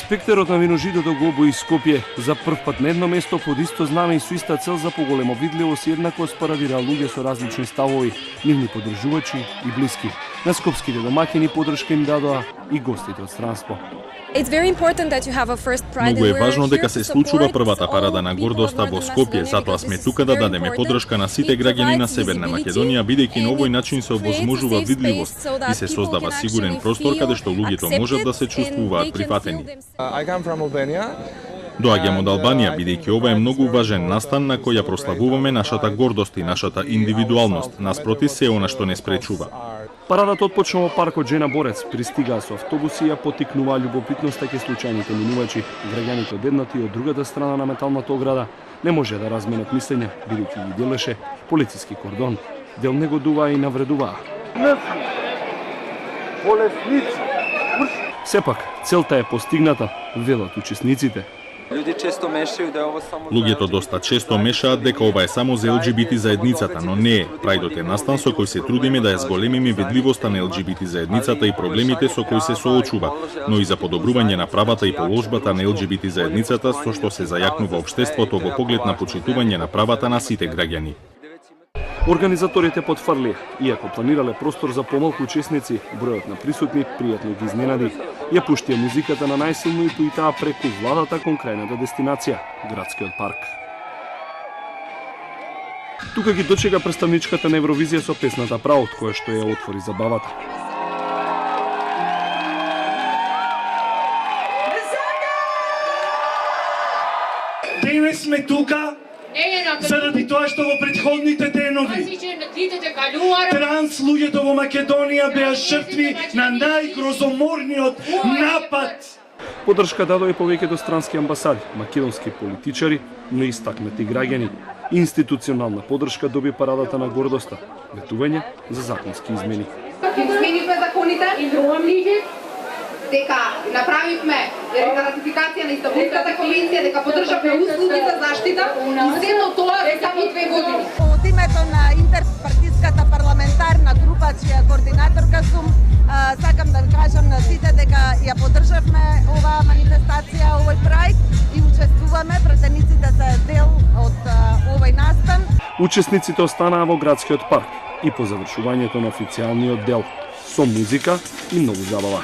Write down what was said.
Инспекторот на виножидото го обои Скопје за прв пат на едно место под исто знаме и со иста цел за поголема видливост и еднаквост парадира луѓе со различни ставови, нивни поддржувачи и блиски. На скопските домаќини поддршка им дадоа и гостите од странство. Многу е важно дека се случува првата парада на гордоста во Скопје, затоа сме тука да дадеме поддршка на сите граѓани на Северна Македонија, бидејќи на овој начин се овозможува видливост и се создава сигурен простор каде што луѓето можат да се чувствуваат прифатени. Доаѓам од Албанија, бидејќи ова е многу важен настан на кој ја прославуваме нашата гордост и нашата индивидуалност, наспроти се она што не спречува. Парадата отпочна во паркот Жена Борец, пристигаа со автобуси и ја потикнуваа љубопитноста ке случајните минувачи. Граѓаните од едната и од другата страна на металната ограда не може да разменат мислења, бидејќи ги делеше полициски кордон. Дел него дуваа и навредуваа. Сепак, целта е постигната, велат учесниците. Луѓето доста често мешаат дека ова е само за ЛГБТ заедницата, но не е. Прајдот е настан со кој се трудиме да ја зголемиме видливоста на ЛГБТ заедницата и проблемите со кои се соочува, но и за подобрување на правата и положбата на ЛГБТ заедницата со што се зајакнува општеството во поглед на почитување на правата на сите граѓани. Организаторите потврлија, иако планирале простор за помалку учесници, бројот на присутни пријатно ги изненади. Ја пуштија музиката на најсилно и поитаа преку владата кон крајната дестинација, градскиот парк. Тука ги дочека представничката на Евровизија со песната Праут, која што ја отвори забавата. Денес сме тука заради тоа што во претходните денови транс луѓето во Македонија беа жртви на најгрозоморниот напад. Поддршка дадоа и повеќето странски амбасади, македонски политичари, но и истакнати граѓани. Институционална поддршка доби парадата на гордоста, ветување за законски измени. Изменивме законите, дека направивме ратификација на Истанбулската конвенција, дека поддржавме услуги за заштита и сето тоа само 2 години. Од името на интерпартиската парламентарна група, чија координаторка сум, сакам да ви кажам на сите дека ја поддржавме оваа манифестација, овој прајд и учествуваме, пратениците се дел од овој настан. Учесниците останаа во градскиот парк и по завршувањето на официјалниот дел со музика и многу забава.